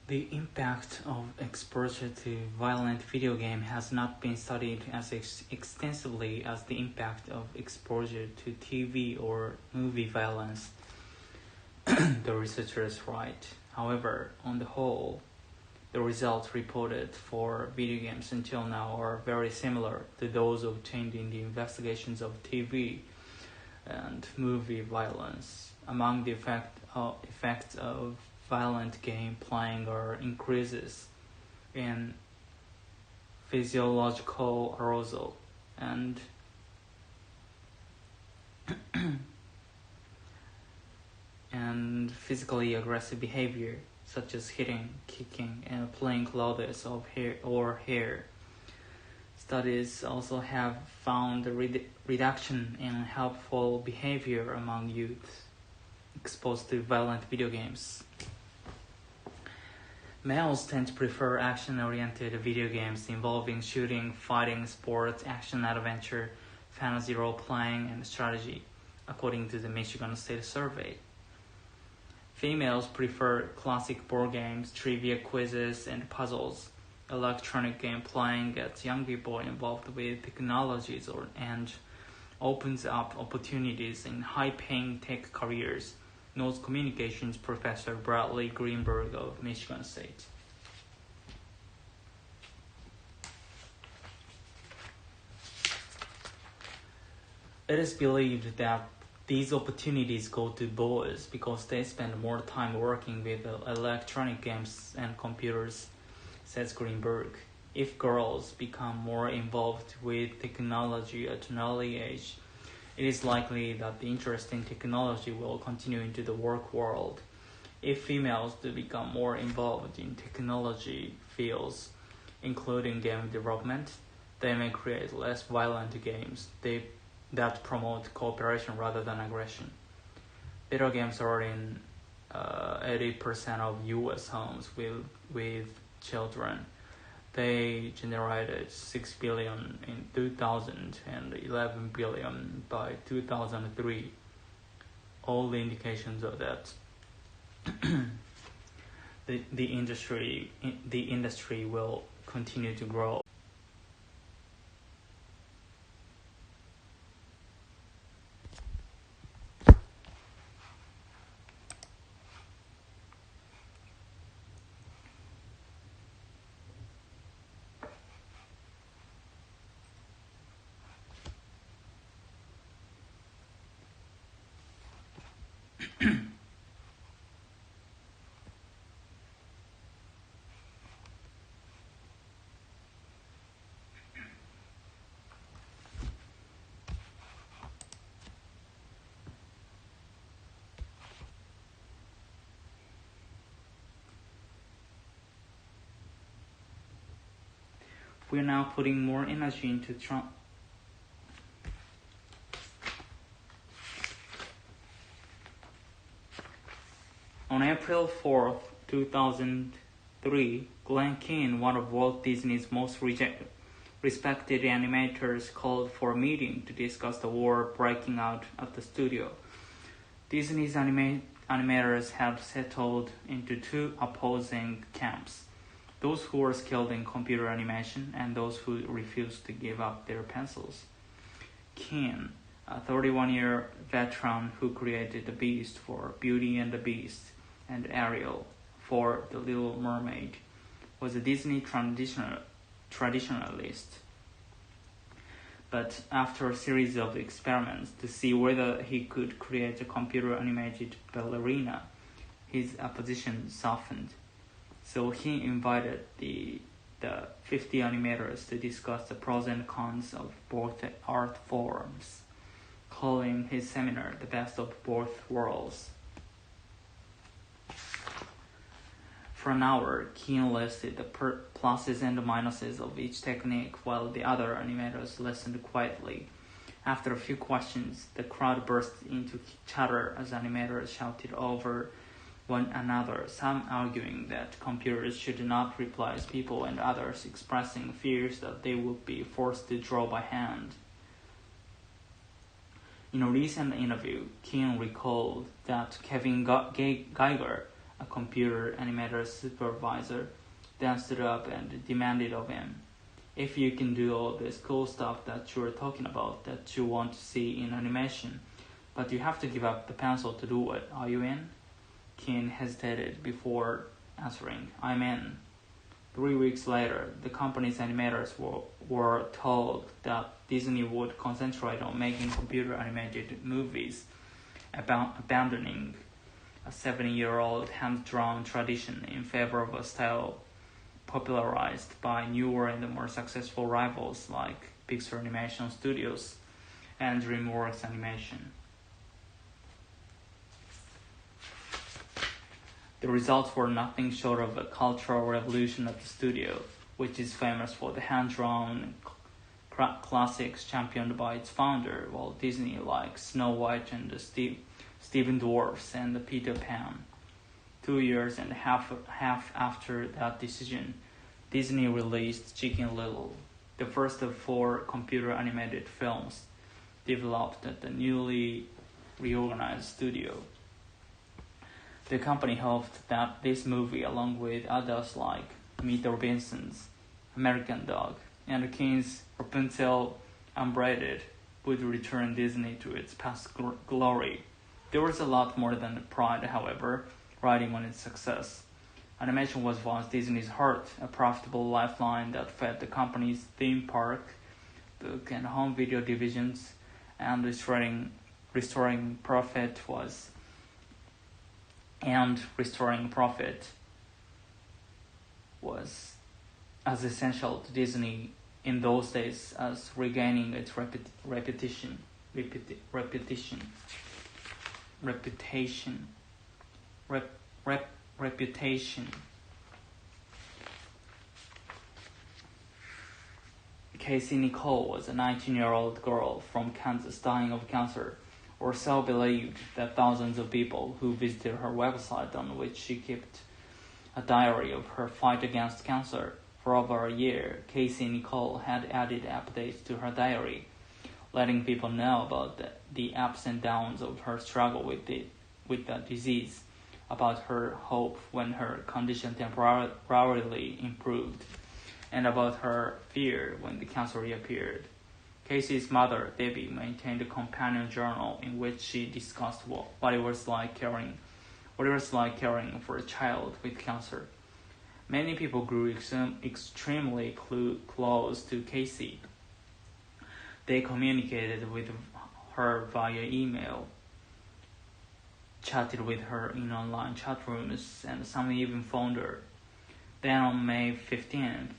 The impact of exposure to violent video game has not been studied as extensively as the impact of exposure to TV or movie violence, the researchers write. However, on the whole, the results reported for video games until now are very similar to those obtained in the investigations of TV and movie violence. Among the effects of violent game playing are increases in physiological arousal and physically aggressive behavior, such as hitting, kicking, and pulling clothes of hair. Studies also have found a reduction in helpful behavior among youth exposed to violent video games. Males tend to prefer action-oriented video games involving shooting, fighting, sports, action-adventure, fantasy role-playing, and strategy, according to the Michigan State Survey. Females prefer classic board games, trivia quizzes, and puzzles. Electronic game playing gets young people involved with technologies and opens up opportunities in high-paying tech careers, notes communications professor Bradley Greenberg of Michigan State. It is believed that these opportunities go to boys because they spend more time working with electronic games and computers, says Greenberg. If girls become more involved with technology at an early age, it is likely that the interest in technology will continue into the work world. If females do become more involved in technology fields, including game development, they may create less violent games that promote cooperation rather than aggression. Video games are in 80% of U.S. homes with children. They generated 6 billion in 2000 and 11 billion by 2003. All the indications are that the industry will continue to grow. We are now putting more energy into On April 4th, 2003, Glenn Keane, one of Walt Disney's most respected animators, called for a meeting to discuss the war breaking out at the studio. Disney's animators had settled into two opposing camps: those who were skilled in computer animation and those who refused to give up their pencils. Keane, a 31-year veteran who created The Beast for Beauty and the Beast and Ariel for The Little Mermaid, was a Disney traditionalist. But after a series of experiments to see whether he could create a computer-animated ballerina, his opposition softened. So he invited the 50 animators to discuss the pros and cons of both art forms, calling his seminar the best of both worlds. For an hour, Keane listed the pluses and minuses of each technique while the other animators listened quietly. After a few questions, the crowd burst into chatter as animators shouted over one another, some arguing that computers should not replace people and others expressing fears that they would be forced to draw by hand. In a recent interview, Keane recalled that Kevin Geiger, a computer animator supervisor, then stood up and demanded of him, "If you can do all this cool stuff that you're talking about, that you want to see in animation, but you have to give up the pencil to do it, are you in?" King hesitated before answering, "I'm in." 3 weeks later, the company's animators were told that Disney would concentrate on making computer-animated movies, abandoning a 70-year-old hand-drawn tradition in favor of a style popularized by newer and more successful rivals like Pixar Animation Studios and DreamWorks Animation. The results were nothing short of a cultural revolution at the studio, which is famous for the hand-drawn classics championed by its founder, while Disney likes Snow White and the Stephen Dwarfs and the Peter Pan. 2 years and a half after that decision, Disney released Chicken Little, the first of 4 computer-animated films developed at the newly reorganized studio. The company hoped that this movie, along with others like Meet the Robinsons, American Dog, and King's Rapunzel Unbraided, would return Disney to its past glory. There was a lot more than pride, however, riding on its success. Animation was once Disney's heart, a profitable lifeline that fed the company's theme park, book, and home video divisions, and restoring profit was as essential to Disney in those days as regaining its reputation. Casey Nicole was a 19-year-old girl from Kansas dying of cancer, or so believed that thousands of people who visited her website, on which she kept a diary of her fight against cancer. For over a year, Casey Nicole had added updates to her diary, letting people know about the ups and downs of her struggle with the disease, about her hope when her condition temporarily improved, and about her fear when the cancer reappeared. Casey's mother, Debbie, maintained a companion journal in which she discussed what it was like caring for a child with cancer. Many people grew extremely close to Casey. They communicated with her via email, chatted with her in online chat rooms, and some even phoned her. Then on May 15th,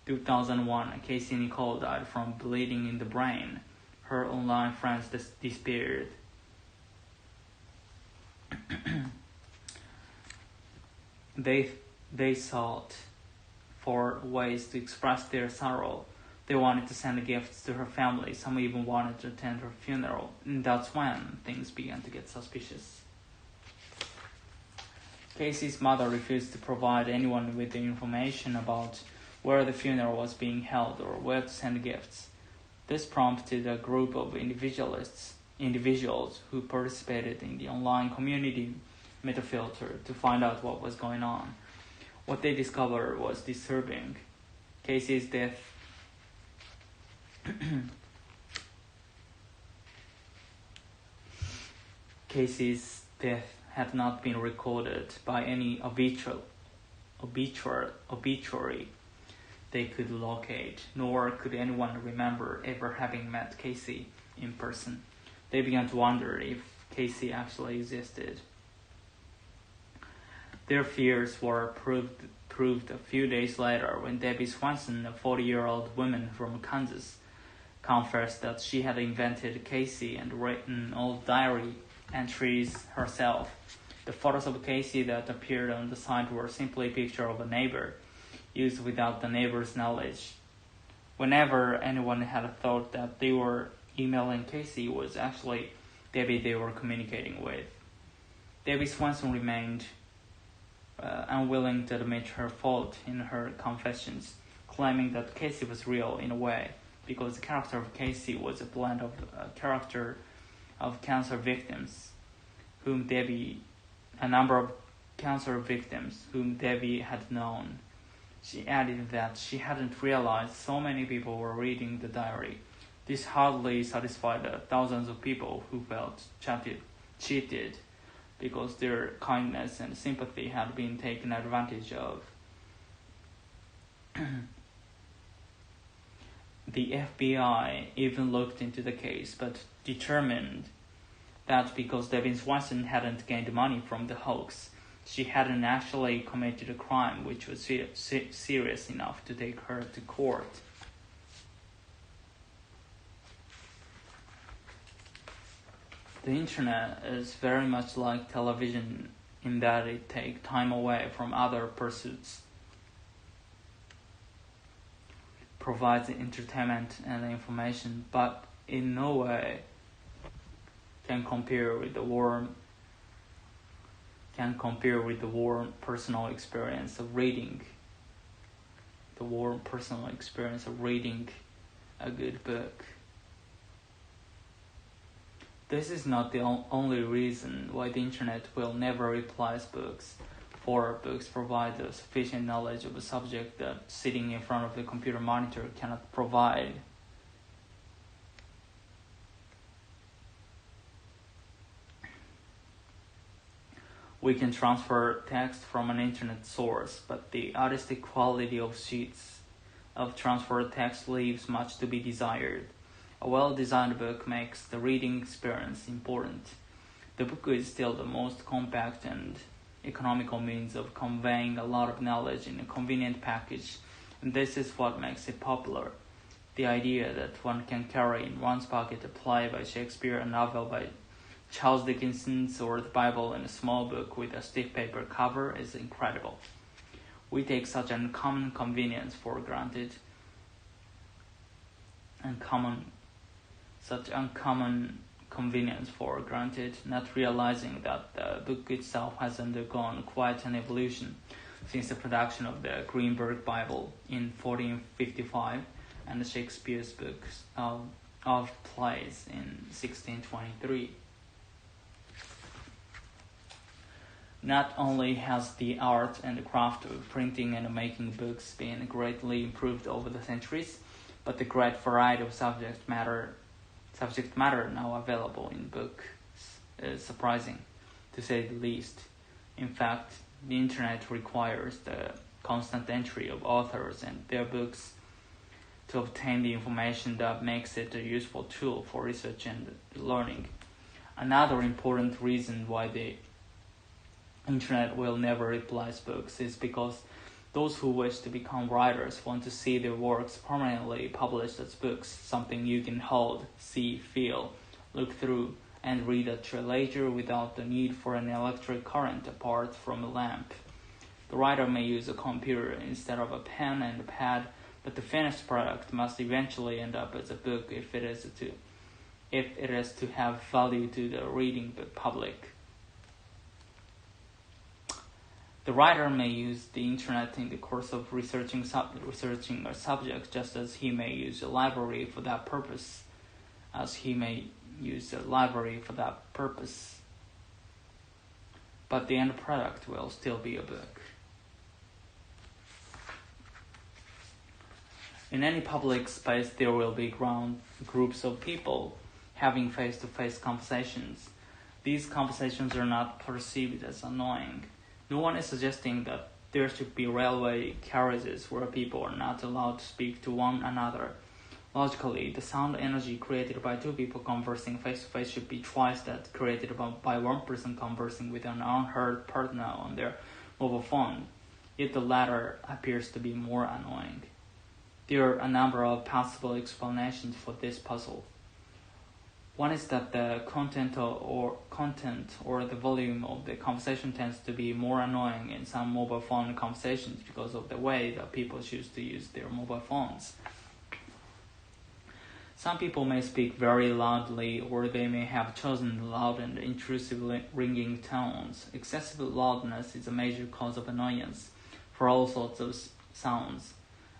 2001, Casey Nicole died from bleeding in the brain. Her online friends despaired. They sought for ways to express their sorrow. They wanted to send gifts to her family. Some even wanted to attend her funeral. And that's when things began to get suspicious. Casey's mother refused to provide anyone with the information about where the funeral was being held or where to send gifts. This prompted a group of individuals who participated in the online community Metafilter to find out what was going on. What they discovered was disturbing. Casey's death had not been recorded by any obituary they could locate, nor could anyone remember ever having met Casey in person. They began to wonder if Casey actually existed. Their fears were proved a few days later when Debbie Swanson, a 40-year-old woman from Kansas, confessed that she had invented Casey and written all diary entries herself. The photos of Casey that appeared on the site were simply a picture of a neighbor, used without the neighbor's knowledge. Whenever anyone had thought that they were emailing Casey, it was actually Debbie they were communicating with. Debbie Swanson remained unwilling to admit her fault in her confessions, claiming that Casey was real in a way, because the character of Casey was a blend of a character of cancer victims, whom a number of cancer victims whom Devi had known. She added that she hadn't realized so many people were reading the diary. This hardly satisfied the thousands of people who felt cheated because their kindness and sympathy had been taken advantage of. The FBI even looked into the case, but determined that because Devin Swanson hadn't gained money from the hoax, she hadn't actually committed a crime which was serious enough to take her to court. The internet is very much like television in that it takes time away from other pursuits, provides entertainment and information, but in no way can compare with the warm personal experience of reading a good book. This is not the only reason why the internet will never replace books, for books provide the sufficient knowledge of a subject that sitting in front of the computer monitor cannot provide. We can transfer text from an internet source, but the artistic quality of sheets of transferred text leaves much to be desired. A well-designed book makes the reading experience important. The book is still the most compact and economical means of conveying a lot of knowledge in a convenient package, and this is what makes it popular. The idea that one can carry in one's pocket a play by Shakespeare, a novel by Charles Dickens, or the Bible in a small book with a stiff paper cover is incredible. We take such uncommon convenience for granted, not realizing that the book itself has undergone quite an evolution since the production of the Greenberg Bible in 1455 and Shakespeare's books of plays in 1623. Not only has the art and the craft of printing and making books been greatly improved over the centuries, but the great variety of subject matter now available in books is surprising, to say the least. In fact, the internet requires the constant entry of authors and their books to obtain the information that makes it a useful tool for research and learning. Another important reason why the internet will never replace books is because those who wish to become writers want to see their works permanently published as books, something you can hold, see, feel, look through, and read at your leisure without the need for an electric current apart from a lamp. The writer may use a computer instead of a pen and a pad, but the finished product must eventually end up as a book if it is to have value to the reading public. The writer may use the internet in the course of researching a subject, just as he may use a library for that purpose, but the end product will still be a book. In any public space, there will be groups of people having face-to-face conversations. These conversations are not perceived as annoying. No one is suggesting that there should be railway carriages where people are not allowed to speak to one another. Logically, the sound energy created by two people conversing face-to-face should be twice that created by one person conversing with an unheard partner on their mobile phone, yet the latter appears to be more annoying. There are a number of possible explanations for this puzzle. One is that the content or the volume of the conversation tends to be more annoying in some mobile phone conversations because of the way that people choose to use their mobile phones. Some people may speak very loudly, or they may have chosen loud and intrusive ringing tones. Excessive loudness is a major cause of annoyance for all sorts of sounds.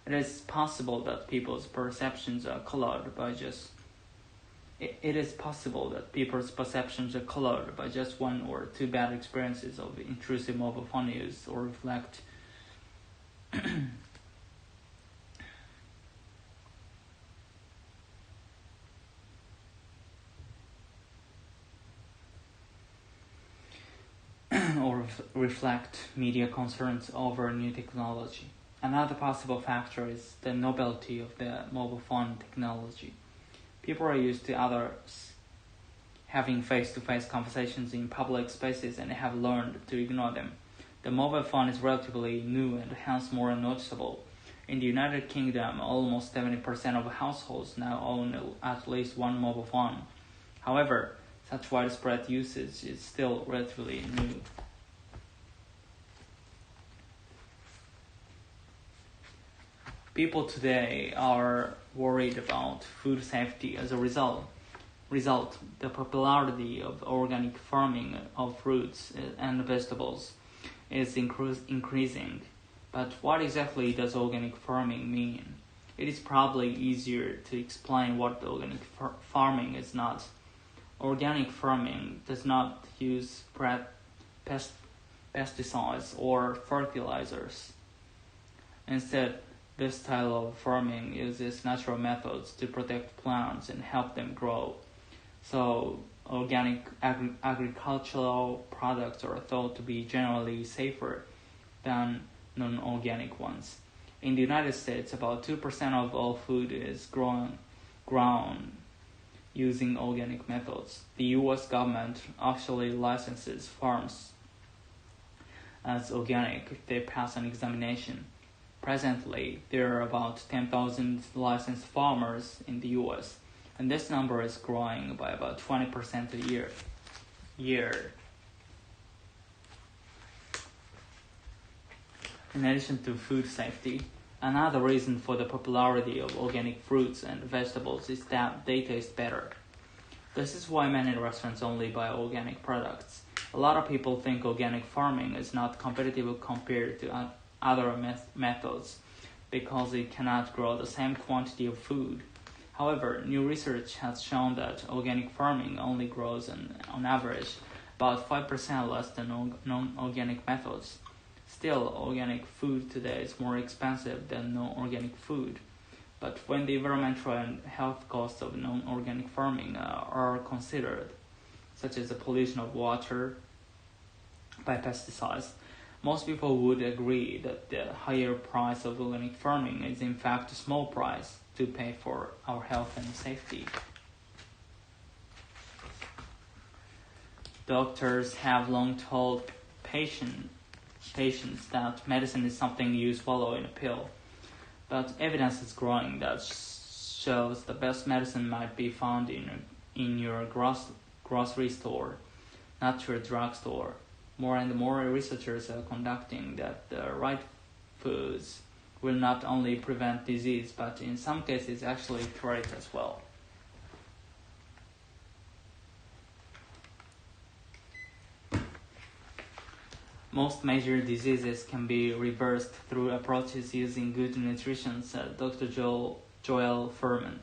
It is possible that people's perceptions are colored by just It is possible that people's perceptions are colored by just one or two bad experiences of intrusive mobile phone use, or reflect media concerns over new technology. Another possible factor is the novelty of the mobile phone technology. People are used to others having face-to-face conversations in public spaces and have learned to ignore them. The mobile phone is relatively new and hence more noticeable. In the United Kingdom, almost 70% of households now own at least one mobile phone. However, such widespread usage is still relatively new. People today are worried about food safety. As a result, the popularity of organic farming of fruits and vegetables is increasing. But what exactly does organic farming mean? It is probably easier to explain what organic farming is not. Organic farming does not use pesticides or fertilizers. Instead, this style of farming uses natural methods to protect plants and help them grow. So, organic agricultural products are thought to be generally safer than non-organic ones. In the United States, about 2% of all food is grown using organic methods. The U.S. government actually licenses farms as organic if they pass an examination. Presently, there are about 10,000 licensed farmers in the U.S., and this number is growing by about 20% a year. In addition to food safety, another reason for the popularity of organic fruits and vegetables is that they taste better. This is why many restaurants only buy organic products. A lot of people think organic farming is not competitive compared to other methods because it cannot grow the same quantity of food. However, new research has shown that organic farming only grows on average about 5% less than non-organic methods. Still, organic food today is more expensive than non-organic food. But when the environmental and health costs of non-organic farming are considered, such as the pollution of water by pesticides, most people would agree that the higher price of organic farming is in fact a small price to pay for our health and safety. Doctors have long told patients that medicine is something you swallow in a pill, but evidence is growing that shows the best medicine might be found in your grocery store, not your drugstore. More and more researchers are conducting that the right foods will not only prevent disease, but in some cases actually cure it as well. Most major diseases can be reversed through approaches using good nutrition, said Dr. Joel Fuhrman,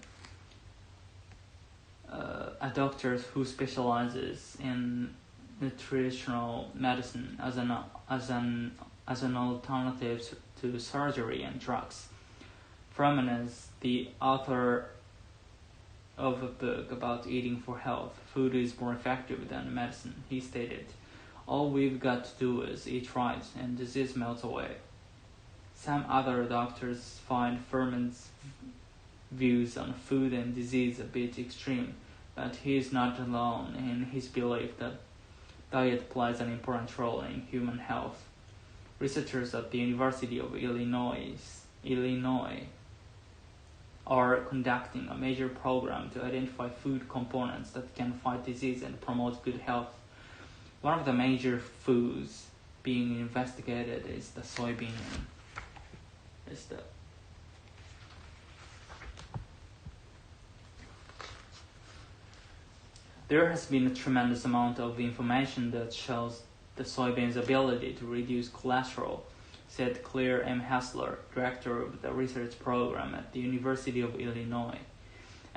a doctor who specializes in nutritional medicine as an alternative to surgery and drugs. Fuhrman is the author of a book about eating for health. Food is more effective than medicine, he stated. All we've got to do is eat right, and disease melts away. Some other doctors find Fuhrman's views on food and disease a bit extreme, but he is not alone in his belief that diet plays an important role in human health. Researchers at the University of Illinois are conducting a major program to identify food components that can fight disease and promote good health. One of the major foods being investigated is the soybean. There has been a tremendous amount of information that shows the soybean's ability to reduce cholesterol, said Claire M. Hassler, director of the research program at the University of Illinois.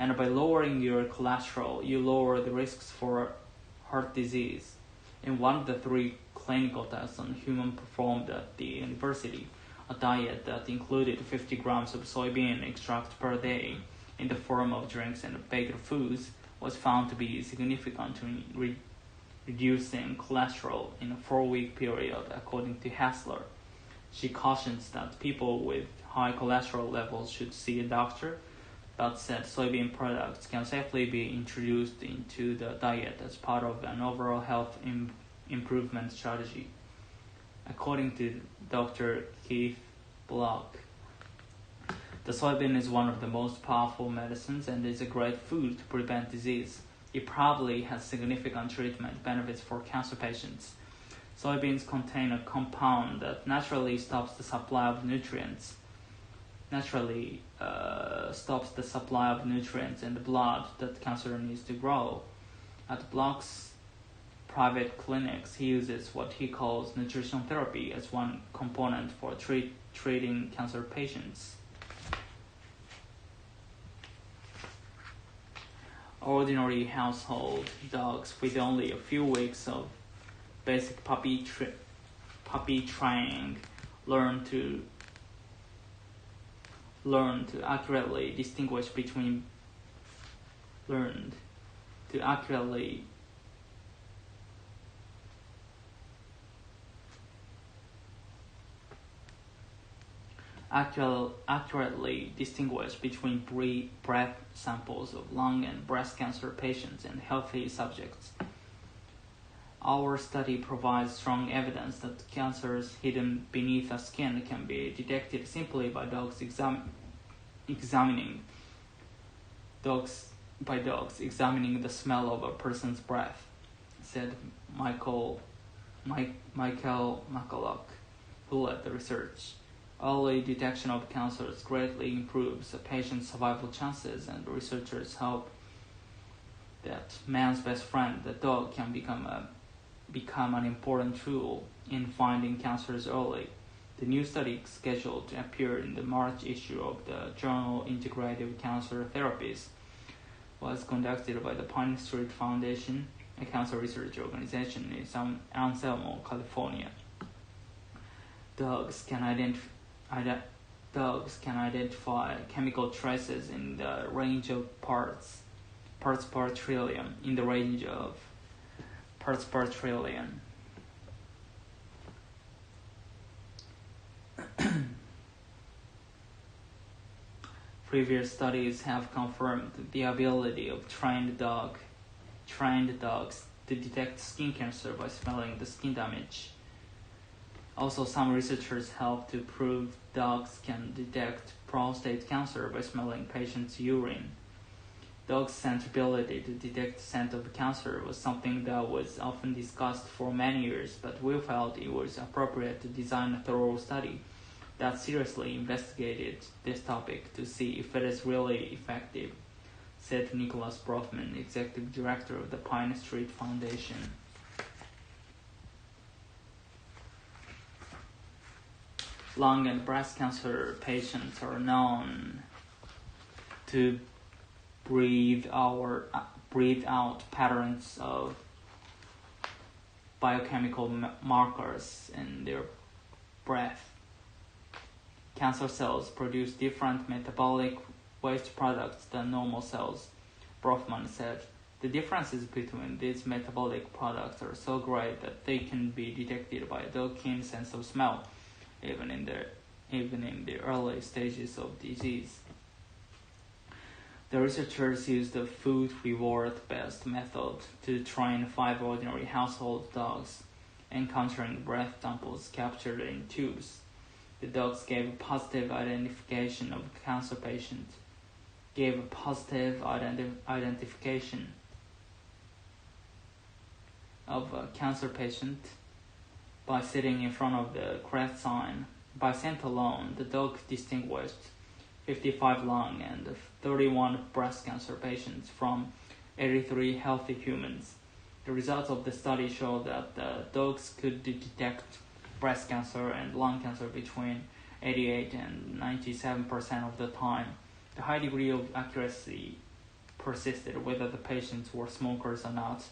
And by lowering your cholesterol, you lower the risks for heart disease. In one of the 3 clinical tests on humans performed at the university, a diet that included 50 grams of soybean extract per day in the form of drinks and baked foods was found to be significant in reducing cholesterol in a 4-week period, according to Hassler. She cautions that people with high cholesterol levels should see a doctor, but said soybean products can safely be introduced into the diet as part of an overall health improvement strategy. According to Dr. Keith Block, the soybean is one of the most powerful medicines and is a great food to prevent disease. It probably has significant treatment benefits for cancer patients. Soybeans contain a compound that naturally stops the supply of nutrients in the blood that cancer needs to grow. At Block's private clinics, he uses what he calls nutrition therapy as one component for treating cancer patients. Ordinary household dogs with only a few weeks of basic puppy training learn to accurately distinguish between breath samples of lung and breast cancer patients and healthy subjects. Our study provides strong evidence that cancers hidden beneath the skin can be detected simply by dogs examining the smell of a person's breath, said Michael McCulloch, who led the research. Early detection of cancers greatly improves a patient's survival chances, and researchers hope that man's best friend, the dog, can become an important tool in finding cancers early. The new study, scheduled to appear in the March issue of the journal Integrative Cancer Therapies, was conducted by the Pine Street Foundation, a cancer research organization in San Anselmo, California. Dogs can identify chemical traces in the range of parts per trillion. Previous studies have confirmed the ability of trained dogs to detect skin cancer by smelling the skin damage. Also, some researchers help to prove dogs can detect prostate cancer by smelling patients' urine. Dogs' sensibility to detect the scent of cancer was something that was often discussed for many years, but we felt it was appropriate to design a thorough study that seriously investigated this topic to see if it is really effective, said Nicholas Brofman, executive director of the Pine Street Foundation. Lung and breast cancer patients are known to breathe out patterns of biochemical markers in their breath. Cancer cells produce different metabolic waste products than normal cells, Brofman said. The differences between these metabolic products are so great that they can be detected by a dog's keen sense of smell, even in the early stages of disease. The researchers used the food reward-based method to train 5 ordinary household dogs, encountering breath samples captured in tubes. The dogs gave a positive identification of a cancer patient by sitting in front of the correct sign. By scent alone, the dog distinguished 55 lung and 31 breast cancer patients from 83 healthy humans. The results of the study showed that the dogs could detect breast cancer and lung cancer between 88 and 97% of the time. The high degree of accuracy persisted whether the patients were smokers or not.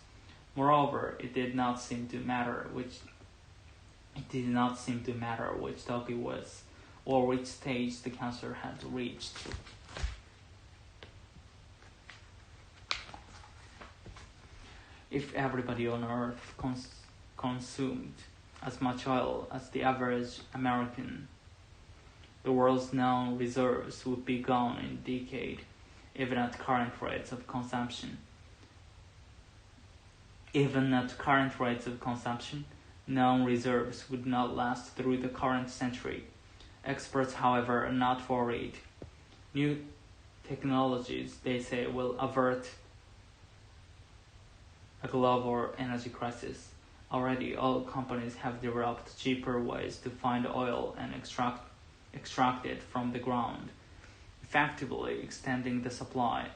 Moreover, it did not seem to matter which dog it was, or which stage the cancer had reached. If everybody on Earth consumed as much oil as the average American, the world's known reserves would be gone in a decade, even at current rates of consumption. Known reserves would not last through the current century. Experts, however, are not worried. New technologies, they say, will avert a global energy crisis. Already, all companies have developed cheaper ways to find oil and extract it from the ground, effectively extending the supply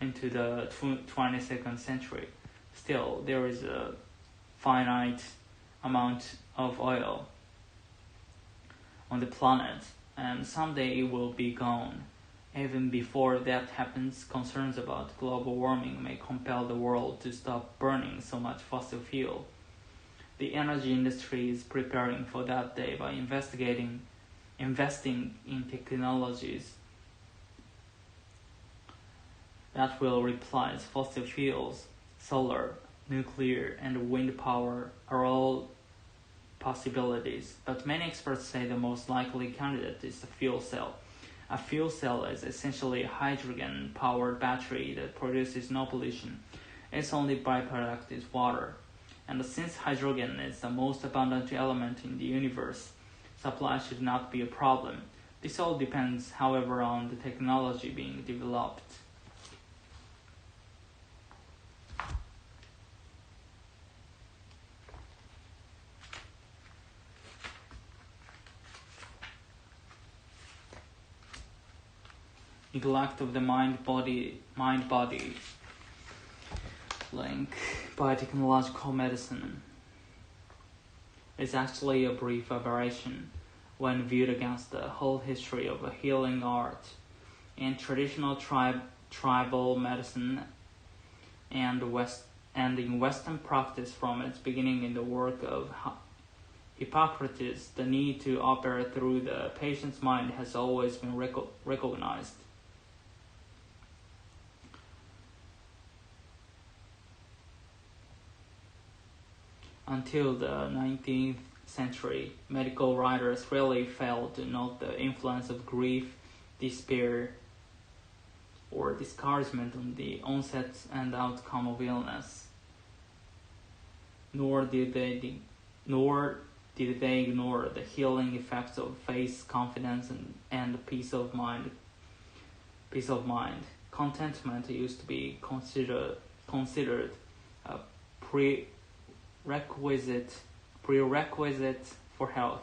into the 22nd century. Still, there is a finite amount of oil on the planet, and someday it will be gone. Even before that happens, concerns about global warming may compel the world to stop burning so much fossil fuel. The energy industry is preparing for that day by investing in technologies that will replace fossil fuels. Solar, nuclear, and wind power are all possibilities, but many experts say the most likely candidate is a fuel cell. A fuel cell is essentially a hydrogen-powered battery that produces no pollution. Its only byproduct is water. And since hydrogen is the most abundant element in the universe, supply should not be a problem. This all depends, however, on the technology being developed. Neglect of the mind-body link by technological medicine is actually a brief aberration when viewed against the whole history of a healing art. In traditional tribal medicine and in Western practice from its beginning in the work of Hippocrates, the need to operate through the patient's mind has always been recognized. Until the 19th century, medical writers rarely failed to note the influence of grief, despair, or discouragement on the onset and outcome of illness. Nor did they ignore the healing effects of faith, confidence, and peace of mind. Contentment used to be considered a prerequisite for health.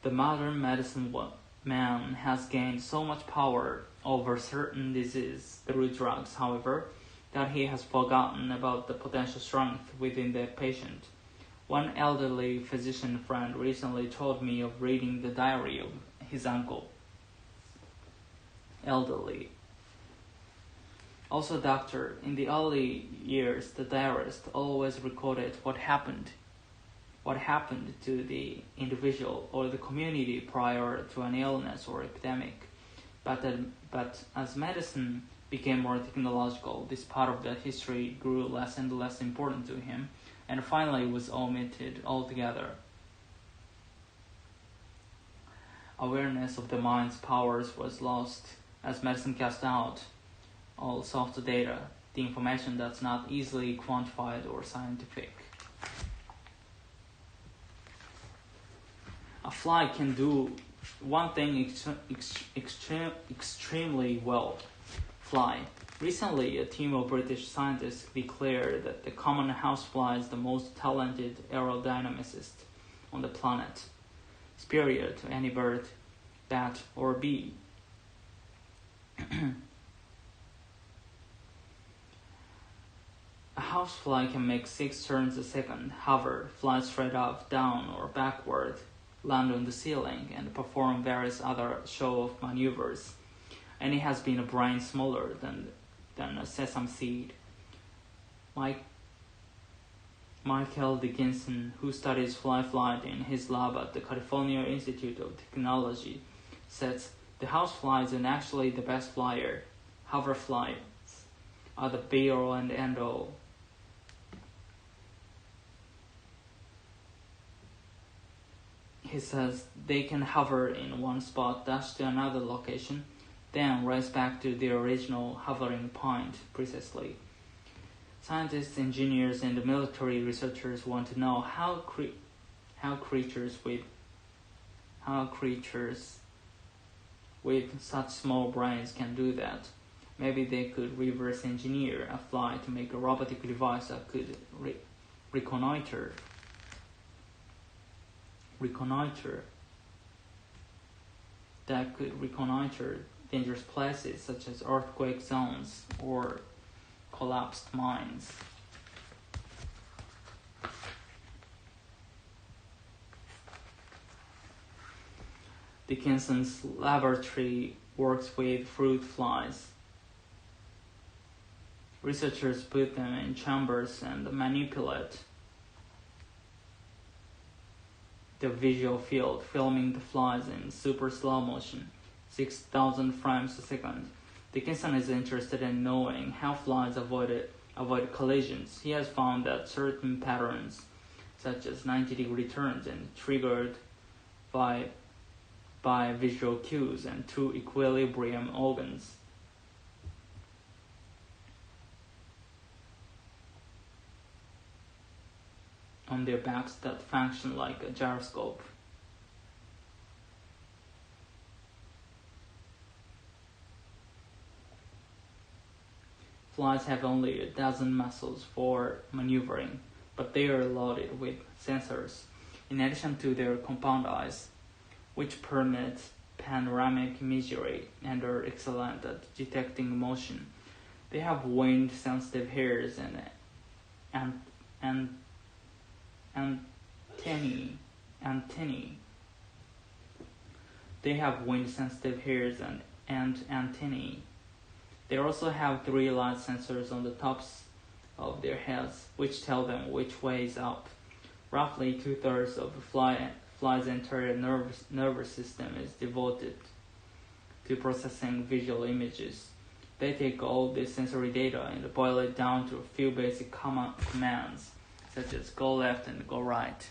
The modern medicine man has gained so much power over certain diseases through drugs, however, that he has forgotten about the potential strength within the patient. One elderly physician friend recently told me of reading the diary of his uncle. Elderly. Also a doctor, in the early years, the diarist always recorded what happened to the individual or the community prior to an illness or epidemic. But as medicine became more technological, this part of that history grew less and less important to him, and finally was omitted altogether. Awareness of the mind's powers was lost as medicine cast out all soft data, the information that's not easily quantified or scientific. A fly can do one thing extremely well: fly. Recently, a team of British scientists declared that the common housefly is the most talented aerodynamicist on the planet, superior to any bird, bat, or bee. A housefly can make 6 turns a second, hover, fly straight up, down, or backward, land on the ceiling, and perform various other show-off maneuvers. And he has been a brain smaller than a sesame seed. Michael Dickinson, who studies flight in his lab at the California Institute of Technology, says the houseflies are actually the best flyer. Hoverflies are the be-all and end-all. He says they can hover in one spot, dash to another location, then race back to the original hovering point precisely. Scientists, engineers, and military researchers want to know how creatures with such small brains can do that. Maybe they could reverse engineer a fly to make a robotic device that could reconnoiter dangerous places such as earthquake zones or collapsed mines. Dickinson's laboratory works with fruit flies. Researchers put them in chambers and manipulate the visual field, filming the flies in super slow motion, 6,000 frames a second. Dickinson is interested in knowing how flies avoid collisions. He has found that certain patterns, such as 90-degree turns, and triggered by visual cues and two equilibrium organs. On their backs that function like a gyroscope. Flies have only a dozen muscles for maneuvering, but they are loaded with sensors, in addition to their compound eyes, which permit panoramic imagery and are excellent at detecting motion. They have wind-sensitive hairs and antennae. They have wind-sensitive hairs and antennae. They also have 3 light sensors on the tops of their heads, which tell them which way is up. Roughly 2/3 of a fly's entire nervous system is devoted to processing visual images. They take all this sensory data and boil it down to a few basic commands, such as go left and go right.